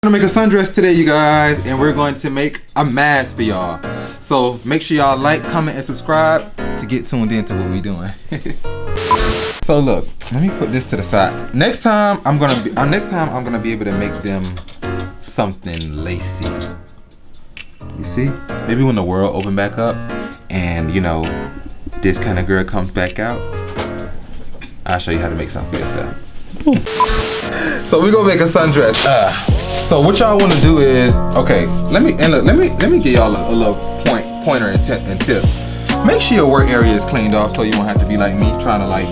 I'm gonna make a sundress today, you guys, and we're going to make a mask for y'all. So make sure y'all like, comment, and subscribe to get tuned into what we doing. So look, let me put this to the side. Next time I'm gonna be able to make them something lacy. You see? Maybe when the world open back up and you know this kind of girl comes back out, I'll show you how to make something for yourself. So we're gonna make a sundress. So what y'all want to do is, okay, let me give y'all a little pointer and tip. Make sure your work area is cleaned off so you won't have to be like me trying to like.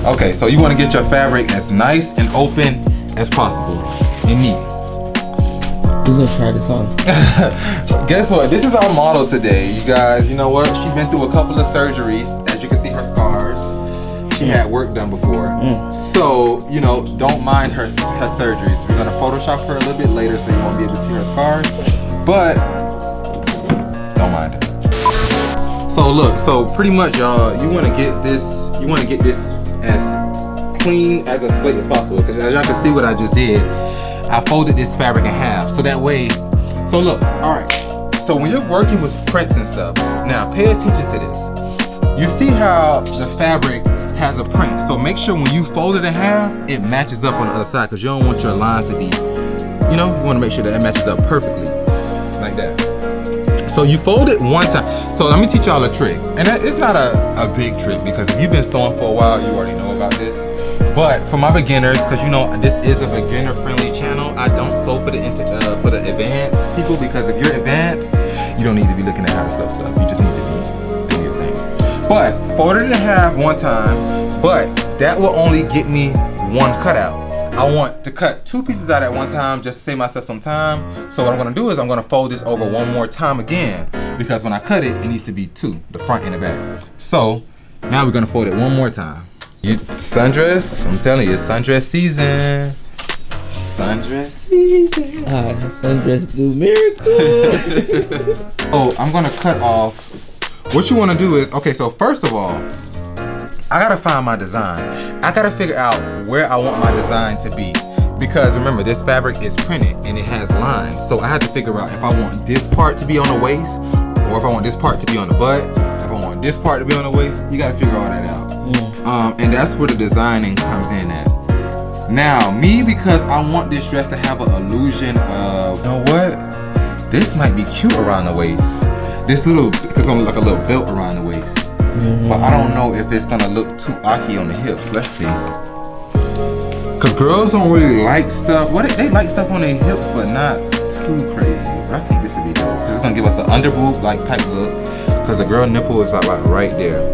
Okay, so you want to get your fabric as nice and open as possible and neat. We're gonna try this on. Guess what? This is our model today, you guys. You know what? She's been through a couple of surgeries. As you can see, her scars. She had work done before. So, you know, don't mind her surgeries. We're gonna Photoshop her a little bit later so you won't be able to see her scars. But don't mind her. So look, so pretty much y'all, you wanna get this as clean as a slate as possible. Because as y'all can see what I just did, I folded this fabric in half. So that way, so look, alright. So when you're working with prints and stuff, now pay attention to this. You see how the fabric has a print, so make sure when you fold it in half, it matches up on the other side, because you don't want your lines to be, you know, you want to make sure that it matches up perfectly, like that. So you fold it one time. So let me teach y'all a trick, and it's not a big trick, because if you've been sewing for a while, you already know about this. But for my beginners, because you know this is a beginner-friendly channel, I don't sew for the advanced people, because if you're advanced, you don't need to be looking at how to sew stuff. You just need to be doing your thing. But fold it in half one time, but that will only get me one cutout. I want to cut two pieces out at one time just to save myself some time. So what I'm gonna do is I'm gonna fold this over one more time again, because when I cut it, it needs to be two, the front and the back. So now we're gonna fold it one more time. Sundress, I'm telling you, it's sundress season. Sundress season. Sundress do miracles. So I'm gonna cut off. What you want to do is, okay, so first of all, I gotta find my design. I gotta figure out where I want my design to be, because remember, this fabric is printed and it has lines. So I had to figure out if I want this part to be on the waist, or if I want this part to be on the butt, if I want this part to be on the waist. You gotta figure all that out. And that's where the designing comes in at. Now, me, because I want this dress to have an illusion of, you know what? This might be cute around the waist. This little, it's gonna look like a little belt around the waist. But I don't know if it's gonna look too aki on the hips. Let's see. Cause girls don't really like stuff. They like stuff on their hips, but not too crazy. But I think this would be dope. Cause it's gonna give us an underboob like type look. Cause the girl nipple is like right there.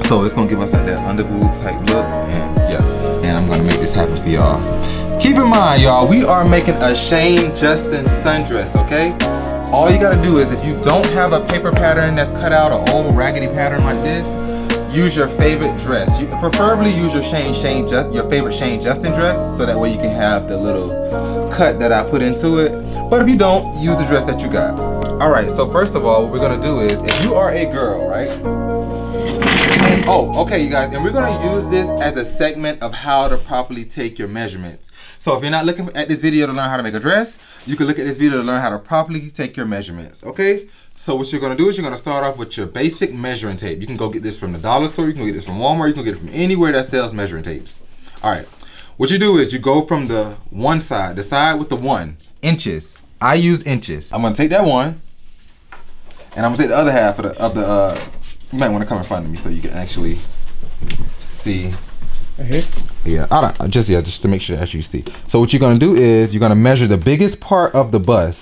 So it's gonna give us like that underboob type look. And yeah, and I'm gonna make this happen for y'all. Keep in mind, y'all, we are making a Shane Justin sundress, okay? All you gotta do is, if you don't have a paper pattern that's cut out, an old raggedy pattern like this, use your favorite dress. You preferably use your favorite Shane Justin dress, so that way you can have the little cut that I put into it. But if you don't, use the dress that you got. All right, so first of all, what we're gonna do is, if you are a girl, right? And, okay, you guys, and we're gonna use this as a segment of how to properly take your measurements. So if you're not looking at this video to learn how to make a dress, you can look at this video to learn how to properly take your measurements, okay? So what you're gonna do is you're gonna start off with your basic measuring tape. You can go get this from the dollar store, you can get this from Walmart, you can get it from anywhere that sells measuring tapes. All right, what you do is you go from the one side, the side with the 1 inches. I use inches. I'm gonna take that one, and I'm gonna take the other half of the you might wanna come in front of me so you can actually see. Right here? Yeah, just to make sure that you see. So what you're gonna do is you're gonna measure the biggest part of the bust.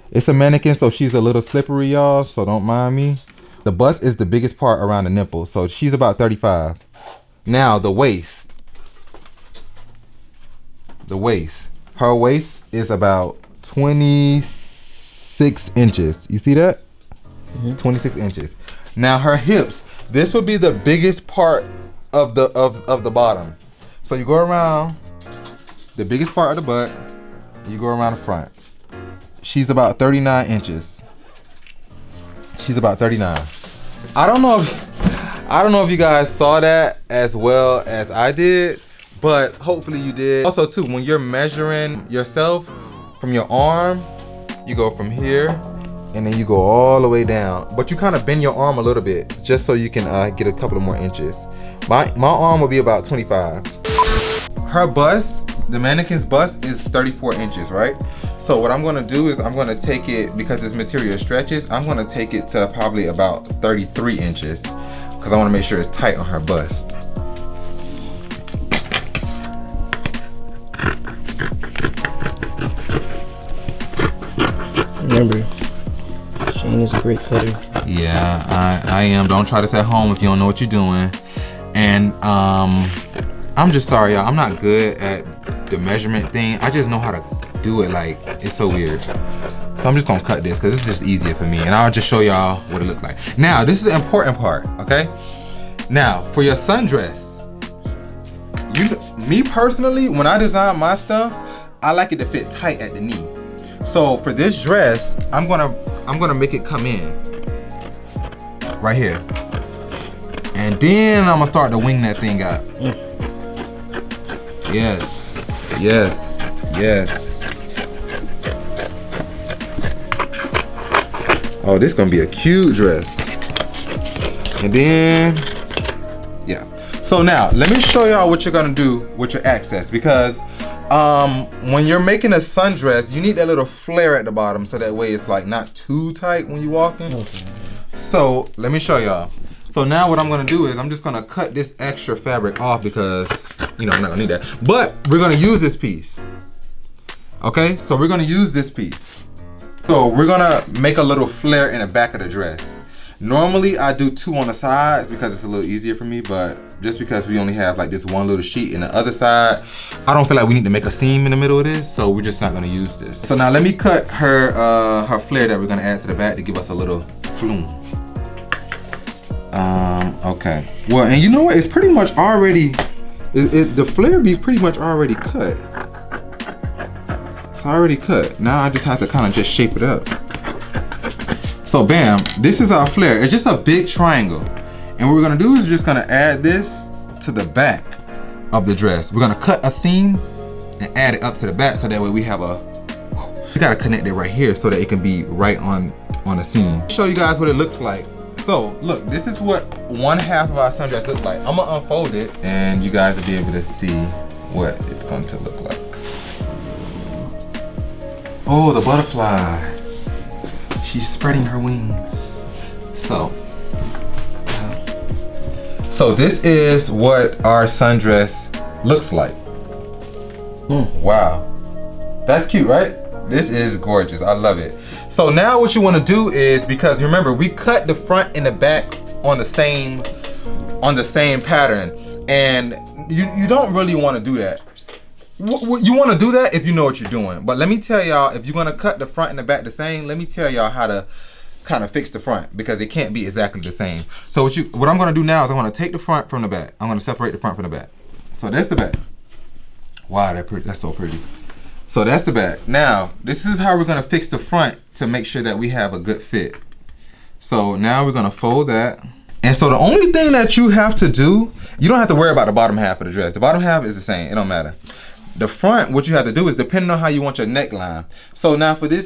It's a mannequin, so she's a little slippery, y'all, so don't mind me. The bust is the biggest part around the nipple, so she's about 35. Now the waist. Her waist is about 26 inches. You see that? 26 inches. Now her hips, this will be the biggest part of the bottom. So you go around the biggest part of the butt, you go around the front. She's about 39 inches. She's about 39. I don't know if you guys saw that as well as I did, but hopefully you did. Also too, when you're measuring yourself, from your arm, you go from here, and then you go all the way down. But you kind of bend your arm a little bit, just so you can get a couple of more inches. My arm will be about 25. Her bust, the mannequin's bust is 34 inches, right? So what I'm gonna do is I'm gonna take it, because this material stretches, I'm gonna take it to probably about 33 inches, because I wanna make sure it's tight on her bust. Remember, Shane is a great cutter. Yeah, I am. Don't try this at home if you don't know what you're doing. And I'm just sorry, y'all. I'm not good at the measurement thing. I just know how to do it. Like, it's so weird. So I'm just gonna cut this because it's just easier for me. And I'll just show y'all what it looks like. Now, this is the important part, okay? Now, for your sundress, me personally, when I design my stuff, I like it to fit tight at the knee. So for this dress, I'm gonna make it come in right here, and then I'm gonna start to wing that thing out. Yes, yes, yes. Oh, this is gonna be a cute dress. And then, yeah. So now, let me show y'all what you're gonna do with your access, because when you're making a sundress, you need that little flare at the bottom, so that way it's like not too tight when you walk in. Okay. So let me show y'all. So now what I'm gonna do is I'm just gonna cut this extra fabric off, because you know I'm not gonna need that. But we're gonna use this piece. Okay, so we're gonna use this piece. So we're gonna make a little flare in the back of the dress. Normally I do 2 on the sides because it's a little easier for me, but just because we only have like this one little sheet in the other side, I don't feel like we need to make a seam in the middle of this, so we're just not gonna use this. So now let me cut her her flare that we're gonna add to the back to give us a little flume. Okay. Well, and you know what? It's pretty much already, the flare be pretty much already cut. It's already cut. Now I just have to kind of just shape it up. So bam, this is our flare. It's just a big triangle. And what we're gonna do is we're just gonna add this to the back of the dress. We're gonna cut a seam and add it up to the back, so that way we have we gotta connect it right here so that it can be right on the seam. Show you guys what it looks like. So look, this is what one half of our sundress looks like. I'm gonna unfold it and you guys will be able to see what it's going to look like. Oh, the butterfly. She's spreading her wings. So this is what our sundress looks like. Wow, that's cute, right? This is gorgeous, I love it. So now what you wanna do is, because remember, we cut the front and the back on the same pattern, and you don't really wanna do that. You wanna do that if you know what you're doing. But let me tell y'all, if you're gonna cut the front and the back the same, let me tell y'all how to kind of fix the front, because it can't be exactly the same. So what I'm gonna do now is I'm gonna take the front from the back. I'm gonna separate the front from the back. So that's the back. Wow, that's so pretty. So that's the back. Now, this is how we're gonna fix the front to make sure that we have a good fit. So now we're gonna fold that. And so the only thing that you have to do, you don't have to worry about the bottom half of the dress. The bottom half is the same, it don't matter. The front, what you have to do is depending on how you want your neckline. So now for this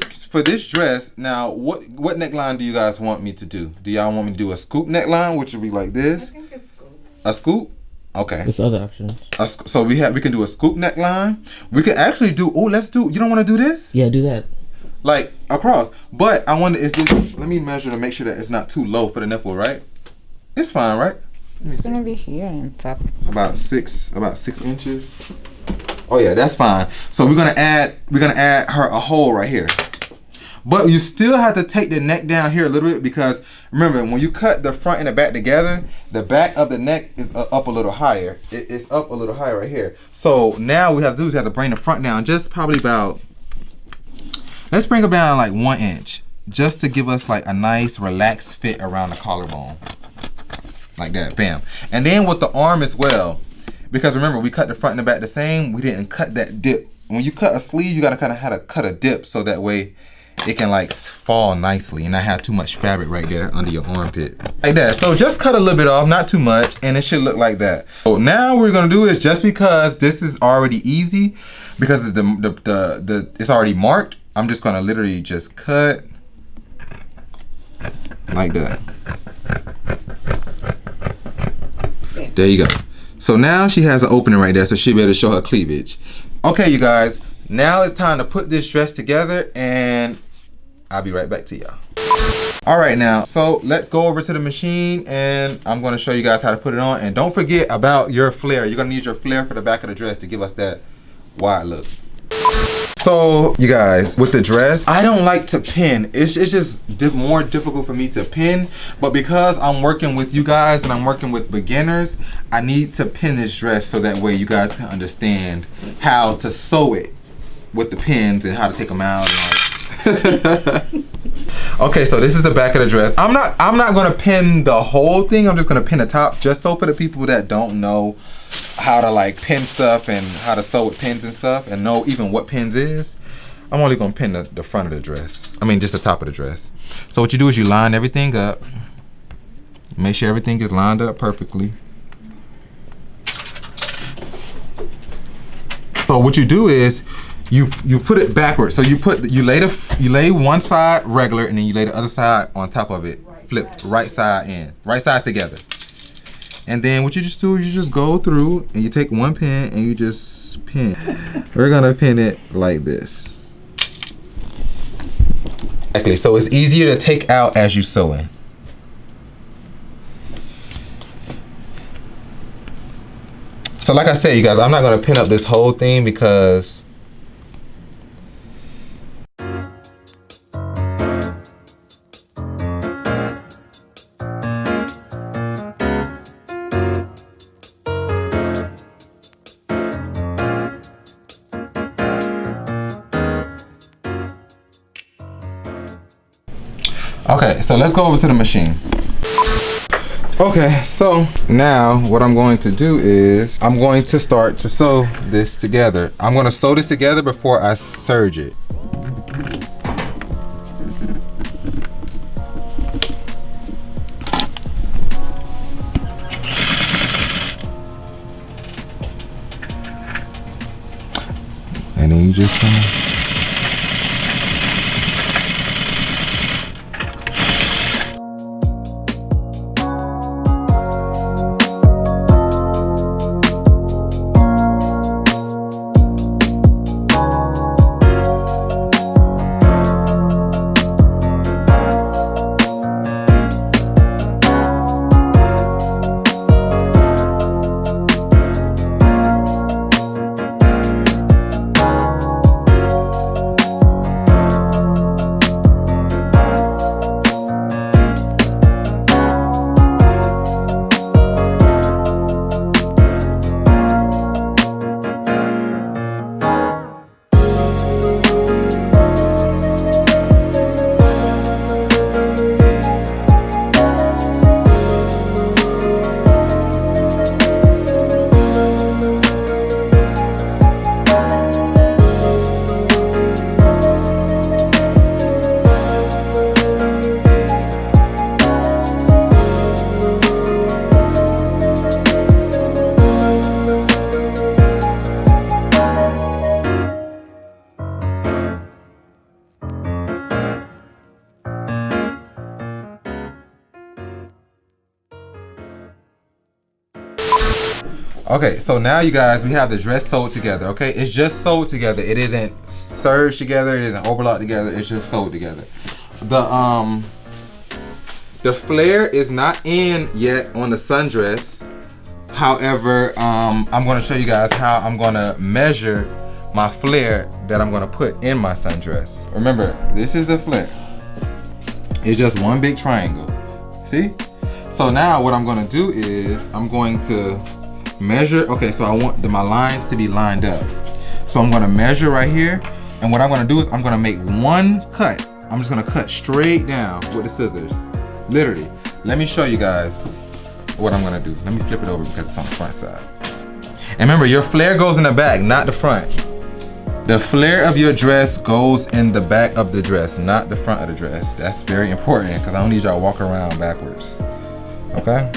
dress, now what neckline do you guys want me to do? Do y'all want me to do a scoop neckline, which would be like this? I think a scoop. A scoop? Okay. There's other options. So we can do a scoop neckline. We could actually do, you don't want to do this? Yeah, do that. Like across. But I wonder if this, let me measure to make sure that it's not too low for the nipple, right? It's fine, right? It's gonna be here on top. About 6 inches. Oh yeah, that's fine. So we're gonna add her a hole right here. But you still have to take the neck down here a little bit, because remember, when you cut the front and the back together, the back of the neck is up a little higher. It's up a little higher right here. So now what we have to do is we have to bring the front down just probably about, let's bring it down like 1 inch, just to give us like a nice relaxed fit around the collarbone. Like that, bam. And then with the arm as well, because remember, we cut the front and the back the same, we didn't cut that dip. When you cut a sleeve, you gotta kind of have to cut a dip so that way it can like fall nicely and not have too much fabric right there under your armpit. Like that. So just cut a little bit off, not too much, and it should look like that. So now what we're gonna do is, just because this is already easy, because it's already marked, I'm just gonna literally just cut like that. There you go. So now she has an opening right there, so she'll be able to show her cleavage. Okay, you guys, now it's time to put this dress together, and I'll be right back to y'all. All right, now, so let's go over to the machine, and I'm gonna show you guys how to put it on. And don't forget about your flare. You're gonna need your flare for the back of the dress to give us that wide look. So, you guys, with the dress, I don't like to pin. It's just more difficult for me to pin, but because I'm working with you guys and I'm working with beginners, I need to pin this dress so that way you guys can understand how to sew it with the pins and how to take them out and all. Okay, so this is the back of the dress. I'm not gonna pin the whole thing. I'm just gonna pin the top, just so for the people that don't know how to like pin stuff and how to sew with pins and stuff and know even what pins is. I'm only gonna pin the front of the dress. I mean, just the top of the dress. So what you do is you line everything up. Make sure everything is lined up perfectly. So what you do is you put it backwards. So you lay one side regular, and then you lay the other side on top of it, flipped right side in, right sides together. And then what you just do is you just go through and you take one pin and you just pin. We're gonna pin it like this. Exactly. So it's easier to take out as you sew in. So like I said, you guys, I'm not gonna pin up this whole thing because okay, so let's go over to the machine. Okay, so now what I'm going to do is I'm going to start to sew this together. I'm going to sew this together before I serge it. And then you just okay, so now you guys, we have the dress sewed together, okay? It's just sewed together. It isn't serged together, it isn't overlocked together, it's just sewed together. The flare is not in yet on the sundress. However, I'm gonna show you guys how I'm gonna measure my flare that I'm gonna put in my sundress. Remember, this is the flare. It's just one big triangle, see? So now what I'm gonna do is I'm going to measure. Okay, so I want my lines to be lined up. So I'm gonna measure right here, and what I'm gonna do is I'm gonna make one cut. I'm just gonna cut straight down with the scissors. Literally. Let me show you guys what I'm gonna do. Let me flip it over because it's on the front side. And remember, your flare goes in the back, not the front. The flare of your dress goes in the back of the dress, not the front of the dress. That's very important because I don't need y'all to walk around backwards. Okay?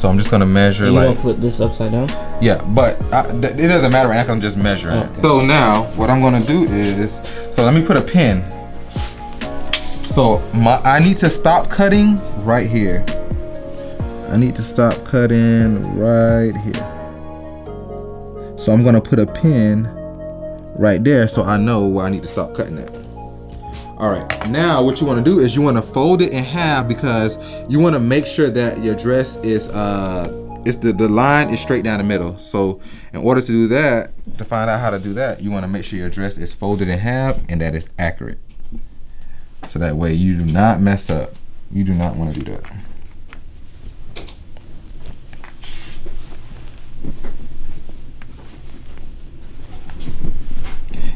So I'm just gonna measure You like. don't flip this upside down? Yeah, but it doesn't matter right now 'cause I'm just measuring. Okay. So now what I'm gonna do is, so let me put a pin. So I need to stop cutting right here. I need to stop cutting right here. So I'm gonna put a pin right there so I know where I need to stop cutting at. All right, now what you want to do is you want to fold it in half because you want to make sure that your dress is the line is straight down the middle. So in order to do that, to find out how to do that, you want to make sure your dress is folded in half and that it's accurate. So that way you do not mess up. You do not want to do that.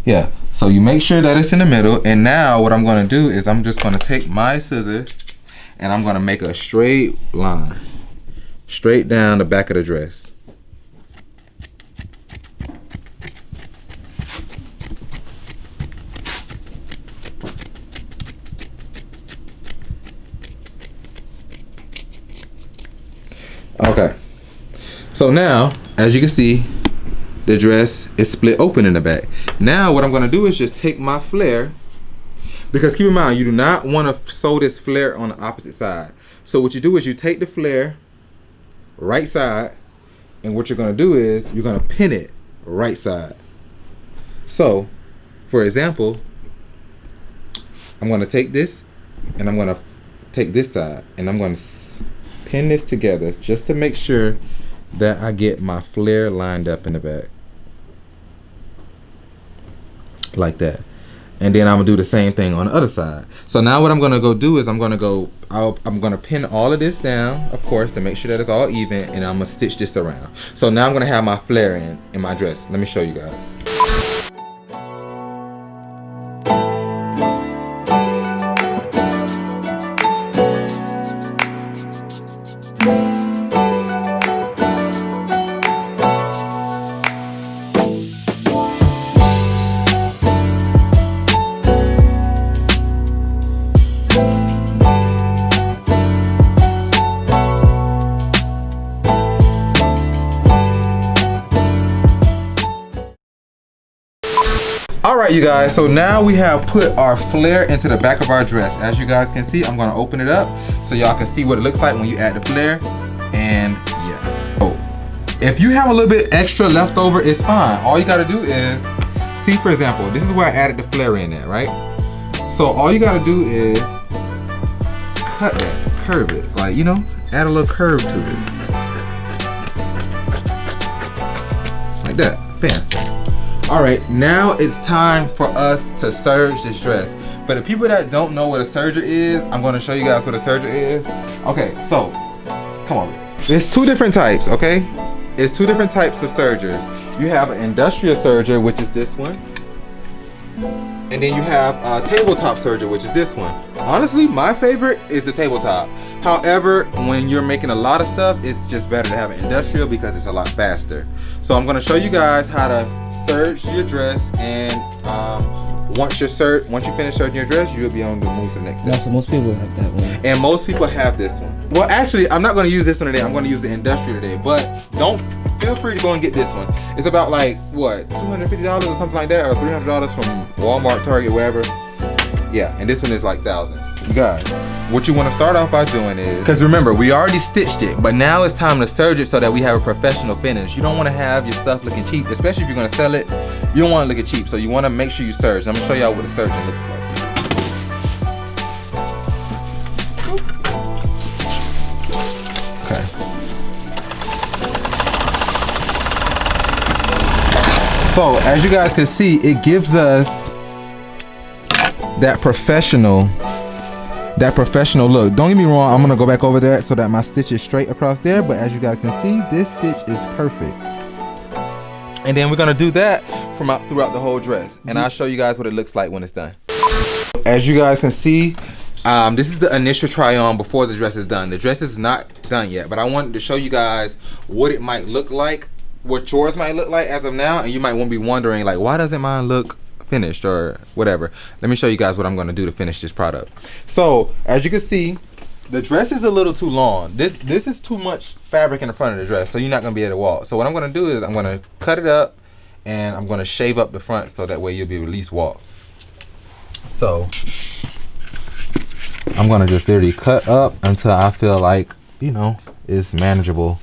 Yeah, so you make sure that it's in the middle, and now what I'm gonna do is I'm just gonna take my scissors and I'm gonna make a straight line, straight down the back of the dress. Okay, so now, as you can see, the dress is split open in the back. Now what I'm gonna do is just take my flare, because keep in mind, you do not wanna sew this flare on the opposite side. So what you do is you take the flare right side, and what you're gonna do is you're gonna pin it right side. So, for example, I'm gonna take this, and I'm gonna take this side, and I'm gonna pin this together just to make sure that I get my flare lined up in the back. Like that. And then I'm gonna do the same thing on the other side. So now what I'm gonna go do is I'm gonna pin all of this down, of course, to make sure that it's all even, and I'm gonna stitch this around. So now I'm gonna have my flare in my dress. Let me show you guys. Alright you guys, so now we have put our flare into the back of our dress. As you guys can see, I'm going to open it up so y'all can see what it looks like when you add the flare. And yeah. Oh, if you have a little bit extra left over, it's fine. All you got to do is, see for example, this is where I added the flare in at, right? So all you got to do is cut that, curve it, like, you know, add a little curve to it. Like that, bam. All right, now it's time for us to serge this dress. But the people that don't know what a serger is, I'm gonna show you guys what a serger is. Okay, so, come on. There's two different types, okay? It's two different types of sergers. You have an industrial serger, which is this one. And then you have a tabletop serger, which is this one. Honestly, my favorite is the tabletop. However, when you're making a lot of stuff, it's just better to have an industrial because it's a lot faster. So I'm gonna show you guys how to serge your dress, and once you finish serging your dress, you'll be on the move to the next step. So most people have that one. And most people have this one. Well, actually, I'm not gonna use this one today. I'm gonna use the industrial today, but feel free to go and get this one. It's about like, what, $250 or something like that, or $300 from Walmart, Target, wherever. Yeah, and this one is like thousands. You guys, what you want to start off by doing is, because remember, we already stitched it, but now it's time to serge it so that we have a professional finish. You don't want to have your stuff looking cheap, especially if you're going to sell it. You don't want to look at cheap, so you want to make sure you serge. I'm going to show y'all what a serging looks like. Okay. So, as you guys can see, it gives us that professional look. Don't get me wrong, I'm gonna go back over that so that my stitch is straight across there, but as you guys can see, this stitch is perfect. And then we're gonna do that throughout the whole dress, and I'll show you guys what it looks like when it's done. As you guys can see, this is the initial try on before the dress is done. The dress is not done yet, but I wanted to show you guys what it might look like, what yours might look like as of now, and you might be wondering, like, why doesn't mine look finished or whatever. Let me show you guys what I'm going to do to finish this product. So as you can see, the dress is a little too long. This is too much fabric in the front of the dress, so you're not gonna be able to walk. So what I'm gonna do is I'm gonna cut it up and I'm gonna shave up the front so that way you'll be able to at least walk. So I'm gonna just literally cut up until I feel like, you know, it's manageable.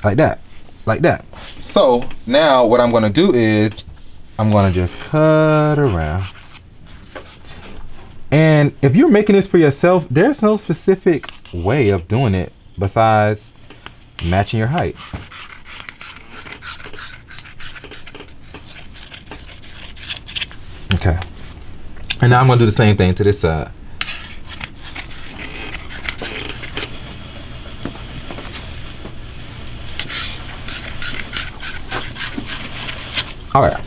Like that. Like that. So now what I'm gonna do is I'm gonna just cut around. And if you're making this for yourself, there's no specific way of doing it besides matching your height. Okay. And now I'm gonna do the same thing to this side. All right.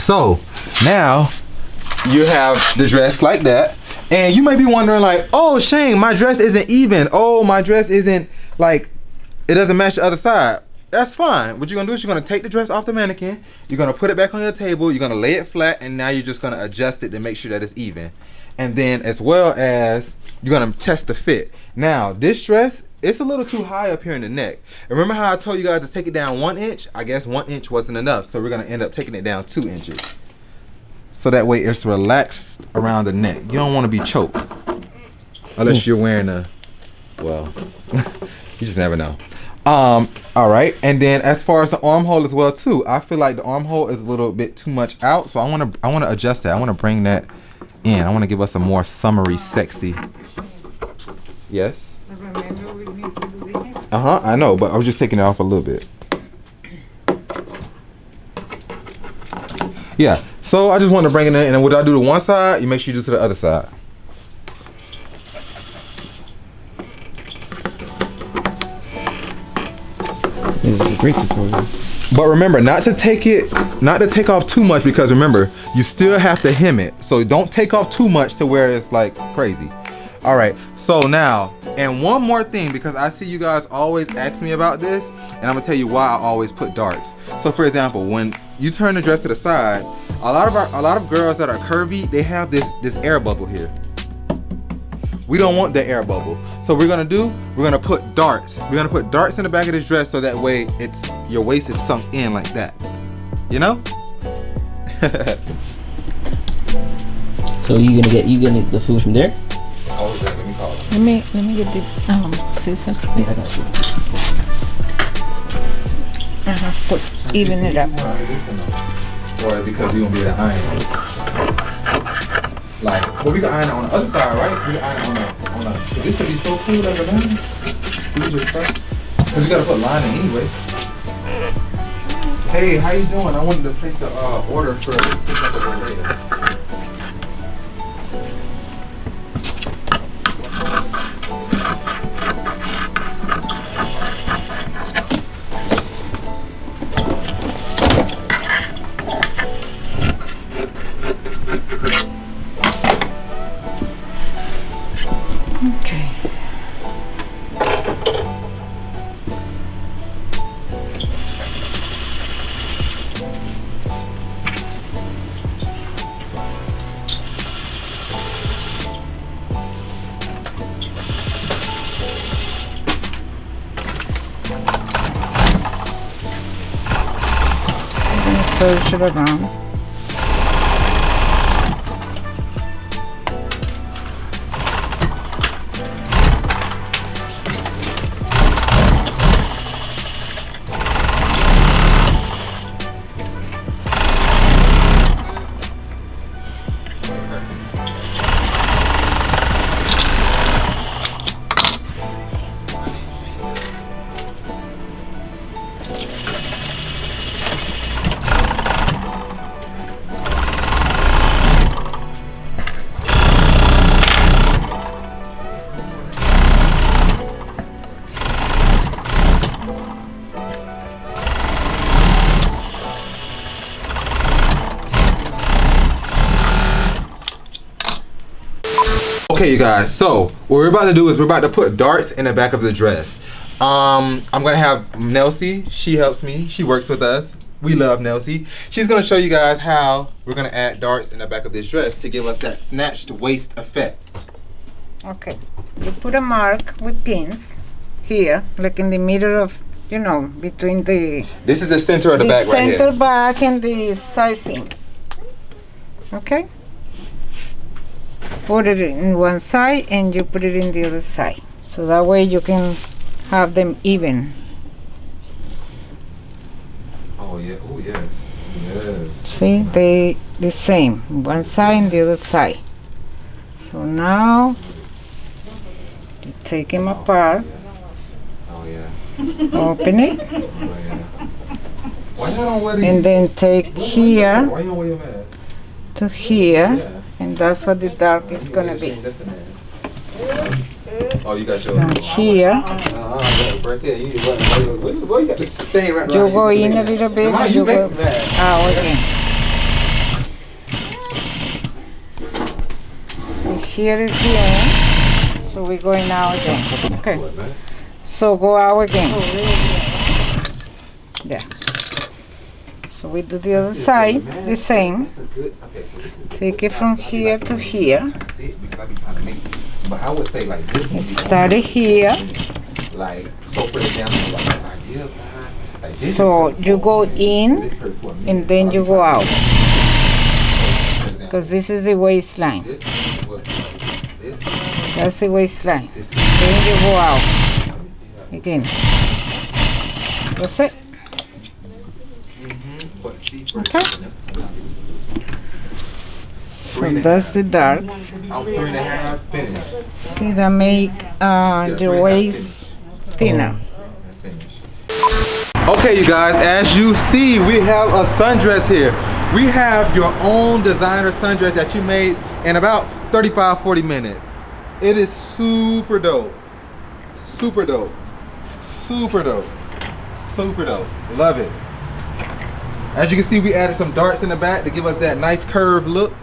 So now you have the dress like that, and you may be wondering like, oh Shane, my dress isn't even. Oh, my dress isn't like, it doesn't match the other side. That's fine. What you're gonna do is you're gonna take the dress off the mannequin, you're gonna put it back on your table, you're gonna lay it flat, and now you're just gonna adjust it to make sure that it's even. And then as well as you're gonna test the fit. Now this dress, it's a little too high up here in the neck. Remember how I told you guys to take it down 1 inch? I guess 1 inch wasn't enough, so we're gonna end up taking it down 2 inches. So that way it's relaxed around the neck. You don't wanna be choked. Unless you're wearing a, well, you just never know. All right, and then as far as the armhole as well too, I feel like the armhole is a little bit too much out, so I wanna adjust that. I wanna bring that in. I wanna give us a more summery, sexy. Yes. Remember we need to do this? I know, but I was just taking it off a little bit. Yeah, so I just wanted to bring it in, and then what I do to one side, you make sure you do to the other side. This is a great tutorial. But remember not to take off too much, because remember, you still have to hem it. So don't take off too much to where it's like crazy. All right, so now, and one more thing, because I see you guys always ask me about this, and I'm gonna tell you why I always put darts. So for example, when you turn the dress to the side, a lot of girls that are curvy, they have this air bubble here. We don't want the air bubble. So we're gonna put darts. We're gonna put darts in the back of this dress so that way your waist is sunk in like that. You know? So you gonna get the food from there? Oh, is that? Let me call it. Let me get the scissors, please. Yeah, I got you. Put even it up. Or because we won't be able to iron it. Like, well, we can iron it on the other side, right? We can iron it on the. Cause this would be so cool as a man. We can just cut. Cause we gotta put lining anyway. Hey, how you doing? I wanted to place the order for pickup of the later. Okay. Search it around. Okay, you guys, so what we're about to do is we're about to put darts in the back of the dress. I'm gonna have Nelsie. She helps me. She works with us. We love Nelsie. She's gonna show you guys how we're gonna add darts in the back of this dress to give us that snatched waist effect. Okay. You put a mark with pins here, like in the middle of, you know, between the This is the center of the back right center here. back and the side seam. Okay. Put it in one side and you put it in the other side. So that way you can have them even. Oh yeah. Oh yes. Yes. See, they the same, one side and the other side. So now you take them apart, Oh yeah. open it, Oh yeah. Why y'all don't wear these? and then take here Why you don't wear your mask? to here, Yeah. and that's what the dark is gonna be. That's the mask. Oh, you got your. From here, First, yeah, you got the thing right. you go in a little bit, Mama, and you you make go the mask. out again. See, here is the end, so we're going out again. Okay, so go out again. Yeah. So we do the other side, the same. Take it from here to here. But I would say like this. Start it here. Like so put it down to like an ideal size. Like this So is you go in this perfect for me. and then you go out. Because this is the waistline. This was like this. That's the waistline. This is Then you go out again. That's it. but see Okay. So that's the darks. out 3.5 finish. See, that make your waist thinner. Okay, you guys, as you see, we have a sundress here. We have your own designer sundress that you made in about 35-40 minutes. It is super dope. Super dope. Super dope. Super dope. Love it. As you can see, we added some darts in the back to give us that nice curved look.